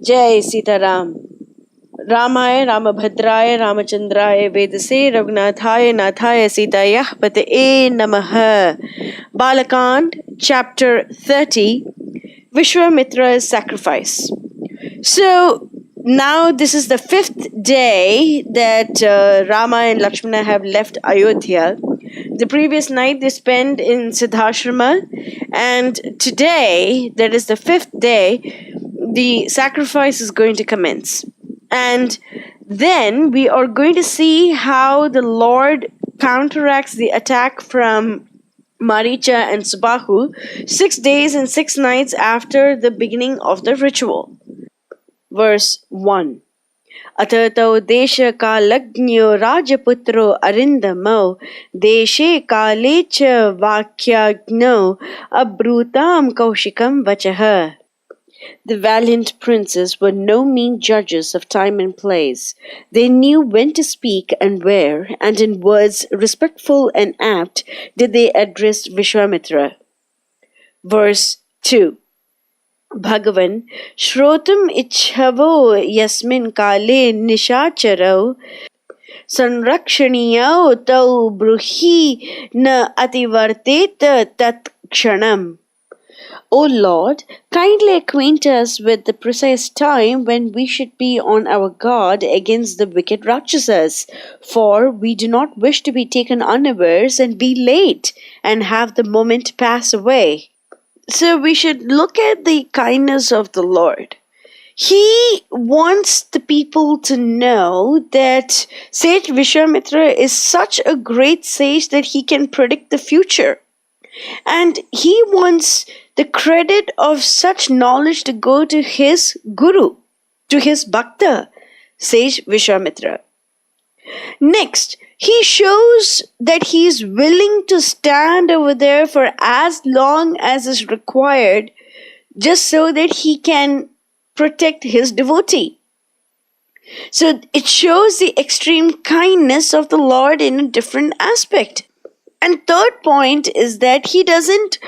Jai Sitaram. Ramaya Ramabhadraya Ramachandraya Vedase Raghunathaya Nathaya Sitaya Pataye Namaha. Balakand, chapter 30, Visvamitra's sacrifice. So now this is the 5th day that Rama and Lakshmana have left Ayodhya. The previous night they spent in Siddhashrama, and today, that is the 5th day, the sacrifice is going to commence. And then we are going to see how the Lord counteracts the attack from Marica and Subahu 6 days and 6 nights after the beginning of the ritual. Verse 1. Atatau desha kalagnya rajaputro arindamo deshe kalecha vakyagno abrutam kaushikam vachaha. The valiant princes were no mean judges of time and place. They knew when to speak and where, and in words respectful and apt did they address Visvamitra. Verse 2. Bhagavan, Shrotum ichhavo yasmin kale nishacharo sanrakshaniyo tau bruhi na ativarteta tat kshanam. O Lord, kindly acquaint us with the precise time when we should be on our guard against the wicked rakshasas, for we do not wish to be taken unawares and be late and have the moment pass away. So we should look at the kindness of the Lord. He wants the people to know that Sage Visvamitra is such a great sage that he can predict the future. And he wants the credit of such knowledge to go to his guru, to his bhakta, Sage Visvamitra. Next, he shows that he is willing to stand over there for as long as is required, just so that he can protect his devotee. So it shows the extreme kindness of the Lord in a different aspect. And third point is that he doesn't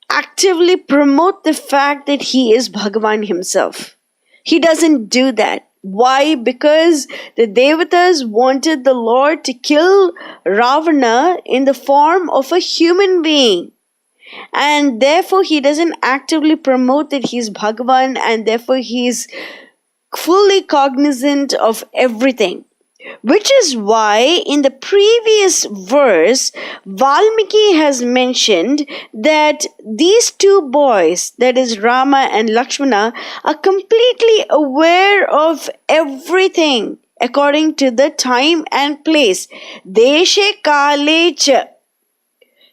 actively promote the fact that he is Bhagavan himself. He doesn't do that. Why? Because the Devatas wanted the Lord to kill Ravana in the form of a human being. And therefore he doesn't actively promote that he's Bhagavan, and therefore he's fully cognizant of everything. Which is why in the previous verse, Valmiki has mentioned that these two boys, that is Rama and Lakshmana, are completely aware of everything according to the time and place. Deshe kale cha.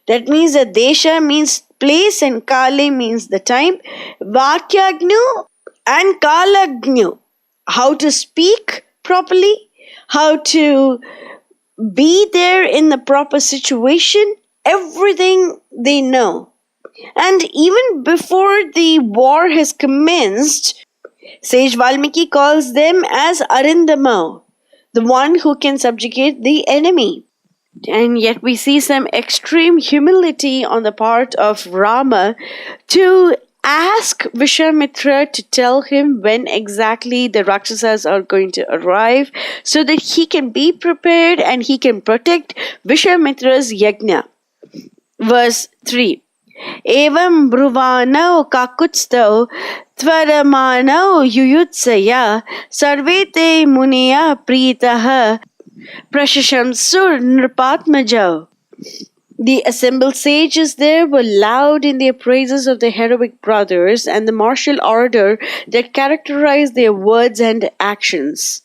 That means that desha means place and kale means the time. Vakyagnu and kalagnu. How to speak properly, how to be there in the proper situation, everything they know. And even before the war has commenced, Sage Valmiki calls them as Arindamo, the one who can subjugate the enemy. And yet we see some extreme humility on the part of Rama to ask Visvamitra to tell him when exactly the rakshasas are going to arrive, so that he can be prepared and he can protect Visvamitra's yajna. Verse 3. Evam bruvano kakutstau tvaramano yuyutsaya sarvete muniya pritaha prashashamsur nripatmajau. The assembled sages there were loud in their praises of the heroic brothers and the martial ardor that characterized their words and actions.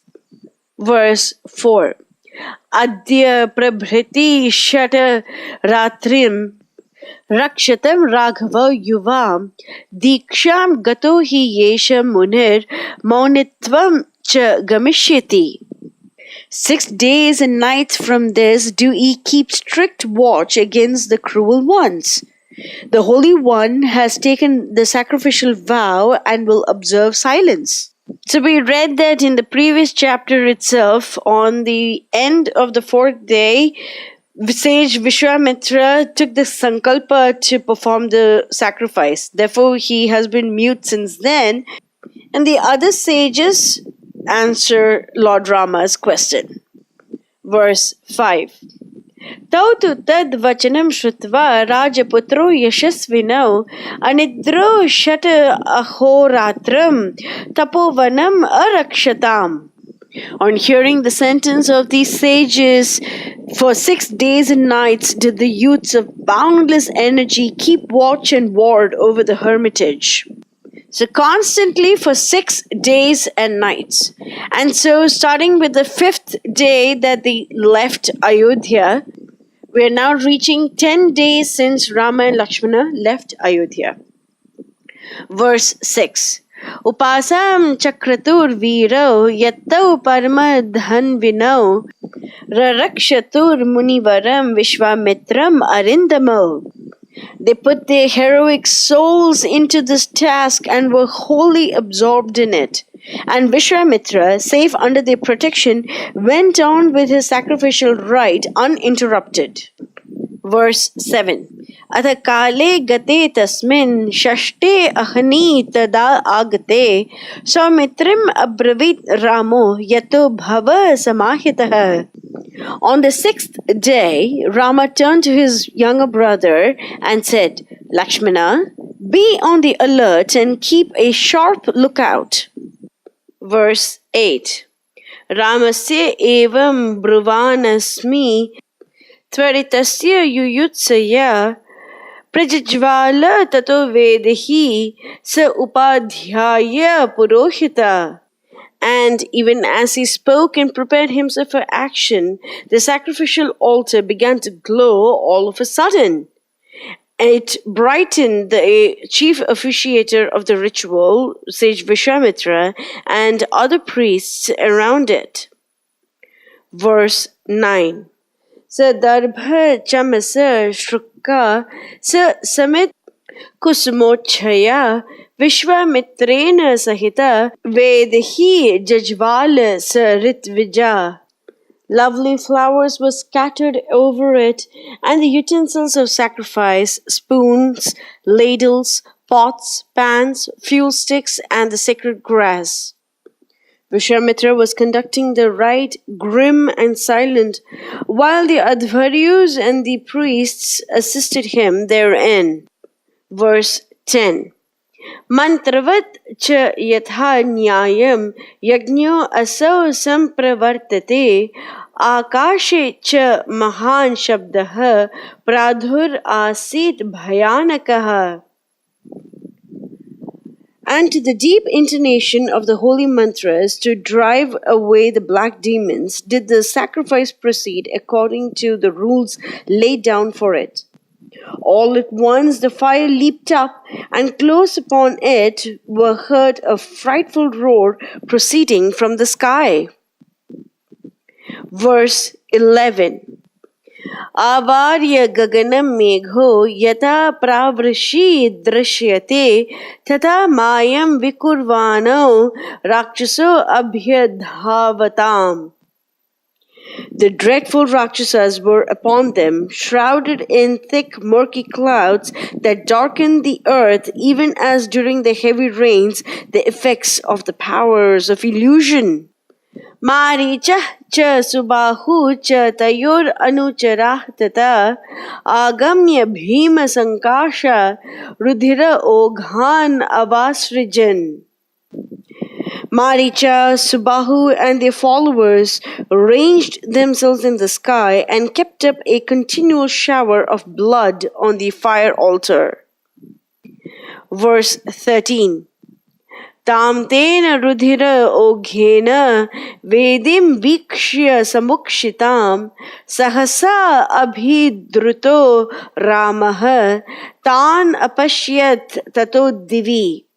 Verse 4. Adya prabhriti shata ratrim rakshatam raghava yuvam diksham gato hi yesha munir maunitvam cha gamishyati. 6 days and nights from this do ye keep strict watch against the cruel ones. The Holy One has taken the sacrificial vow and will observe silence. So we read that in the previous chapter itself, on the end of the 4th day, Sage Visvamitra took the sankalpa to perform the sacrifice. Therefore, he has been mute since then. And the other sages answer Lord Rama's question. Verse 5. Tau tu tad vachanam shrutva rajaputro yashasvinau anidro shata ahoratram tapovanam arakshatam. On hearing the sentence of these sages, for 6 days and nights did the youths of boundless energy keep watch and ward over the hermitage. So constantly for 6 days and nights. And so starting with the 5th day that they left Ayodhya, we are now reaching 10 days since Rama and Lakshmana left Ayodhya. Verse 6. Upasam chakratur viro yattau paramadhan vinau rarakshatur munivaram vishvamitram arindamo. They put their heroic souls into this task and were wholly absorbed in it. And Vishwamitra, safe under their protection, went on with his sacrificial rite uninterrupted. Verse 7. Atha kale gate tasmin shashte ahani tada agate saumitrim abravit ramo yato bhava samahitaha. On the 6th day, Rama turned to his younger brother and said, Lakshmana, be on the alert and keep a sharp lookout. Verse 8. Ramasya evam bruvanasmi tvaritasya yuyutsaya prajajvala tato vedahi sa upadhyaya purohita. And even as he spoke and prepared himself for action, the sacrificial altar began to glow all of a sudden. It brightened the chief officiator of the ritual, Sage Visvamitra, and other priests around it. Verse 9. Sa darbha chamasa shruka sa samit kusumochaya Vishwamitrena sahita vedahi jajvala saritvija. Lovely flowers were scattered over it, and the utensils of sacrifice, spoons, ladles, pots, pans, fuel sticks, and the sacred grass. Vishwamitra was conducting the rite grim and silent, while the advaryus and the priests assisted him therein. Verse 10. Mantravat cha yatha nyayam yajño asau sampravartate akashe cha mahan shabdah pradhur asit bhayanakaha. And to the deep intonation of the holy mantras to drive away the black demons did the sacrifice proceed according to the rules laid down for it. All at once the fire leaped up, and close upon it were heard a frightful roar proceeding from the sky. Verse 11. Avarya gaganam megho yata pravrishi drishyate tata mayam vikurvano rakshaso abhyadhavatam. The dreadful rakshasas were upon them, shrouded in thick murky clouds that darkened the earth, even as during the heavy rains the effects of the powers of illusion. Marica cha Subahu cha tayor anucharah tata agamya bhima sankasha rudhira oghan avasrijan. Marica, Subahu, and their followers ranged themselves in the sky and kept up a continual shower of blood on the fire altar. Verse 13. Tam tena rudhira oghena vedim vikshya samukshitam sahasa abhidruto Ramaha tan apashyat tato divi.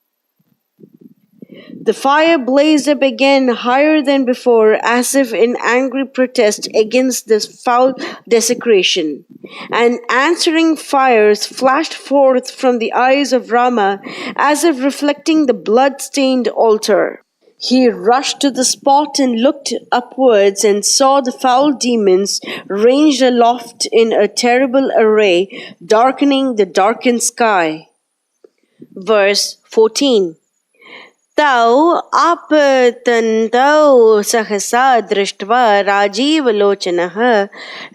The fire blazed up again higher than before, as if in angry protest against this foul desecration. And answering fires flashed forth from the eyes of Rama, as if reflecting the blood-stained altar. He rushed to the spot and looked upwards and saw the foul demons ranged aloft in a terrible array, darkening the darkened sky. Verse 14. तौ आपतन्तौ सहसा दृष्ट्वा राजीवलोचनः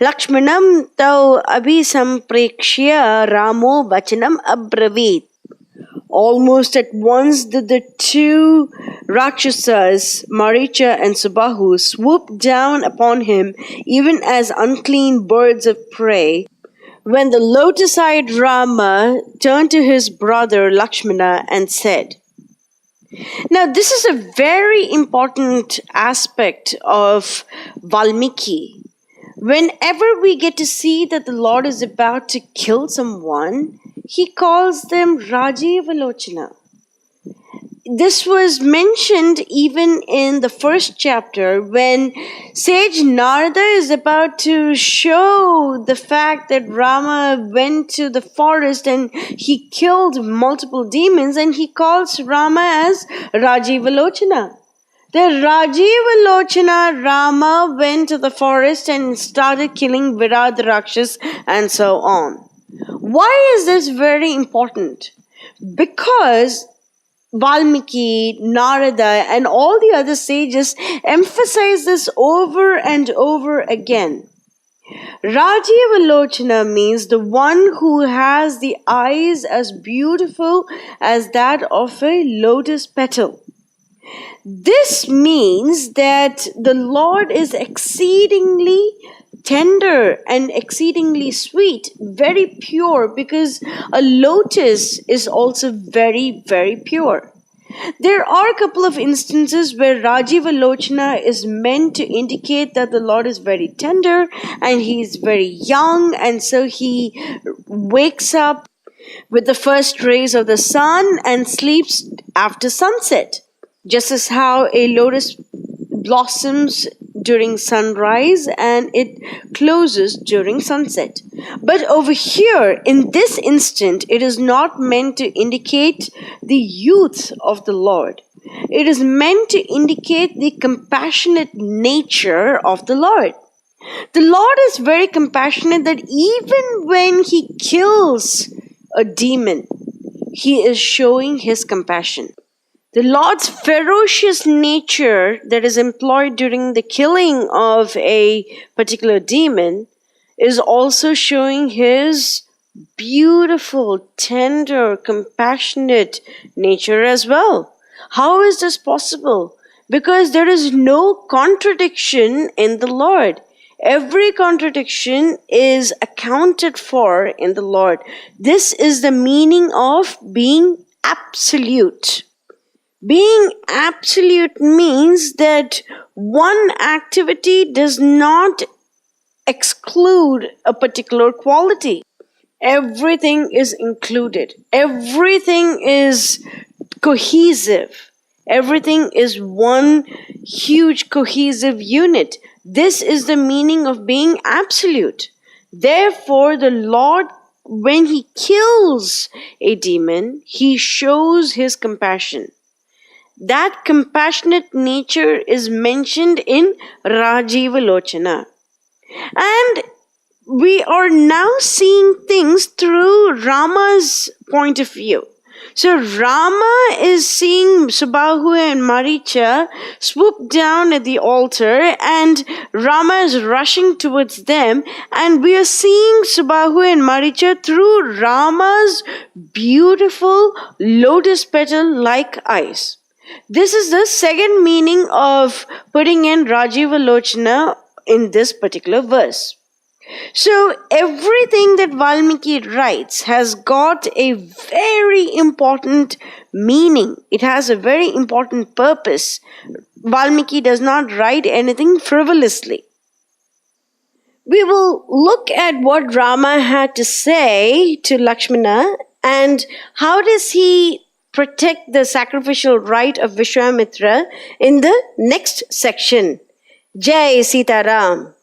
लक्ष्मणं तौ अभिसम्प्रेक्ष्य रामो वचनम् अब्रवीत्. Almost at once did the two rakshasas, Marica and Subahu, swoop down upon him, even as unclean birds of prey. When the lotus-eyed Rama turned to his brother Lakshmana and said, now this is a very important aspect of Valmiki. Whenever we get to see that the Lord is about to kill someone, he calls them Rajivalochana. This was mentioned even in the first chapter when Sage Narada is about to show the fact that Rama went to the forest and he killed multiple demons, and he calls Rama as Rajivalochana. The Rajivalochana Rama went to the forest and started killing Virad Rakshas and so on. Why is this very important? Because Valmiki, Narada, and all the other sages emphasize this over and over again. Rajivalochana means the one who has the eyes as beautiful as that of a lotus petal. This means that the Lord is exceedingly tender and exceedingly sweet, very pure, because a lotus is also very, very pure. There are a couple of instances where Rajivalochana is meant to indicate that the Lord is very tender and he is very young, and so he wakes up with the first rays of the sun and sleeps after sunset. Just as how a lotus blossoms during sunrise and it closes during sunset. But over here, in this instant, it is not meant to indicate the youth of the Lord. It is meant to indicate the compassionate nature of the Lord. The Lord is very compassionate that even when he kills a demon, he is showing his compassion. The Lord's ferocious nature that is employed during the killing of a particular demon is also showing his beautiful, tender, compassionate nature as well. How is this possible? Because there is no contradiction in the Lord. Every contradiction is accounted for in the Lord. This is the meaning of being absolute. Being absolute means that one activity does not exclude a particular quality. Everything is included. Everything is cohesive. Everything is one huge cohesive unit. This is the meaning of being absolute. Therefore, the Lord, when he kills a demon, he shows his compassion. That compassionate nature is mentioned in Rajivalochana. And we are now seeing things through Rama's point of view. So Rama is seeing Subahu and Marica swoop down at the altar, and Rama is rushing towards them, and we are seeing Subahu and Marica through Rama's beautiful lotus petal-like eyes. This is the second meaning of putting in Rajivalochana in this particular verse. So everything that Valmiki writes has got a very important meaning. It has a very important purpose. Valmiki does not write anything frivolously. We will look at what Rama had to say to Lakshmana and how does he protect the sacrificial right of Visvamitra in the next section. Jai Sita Ram.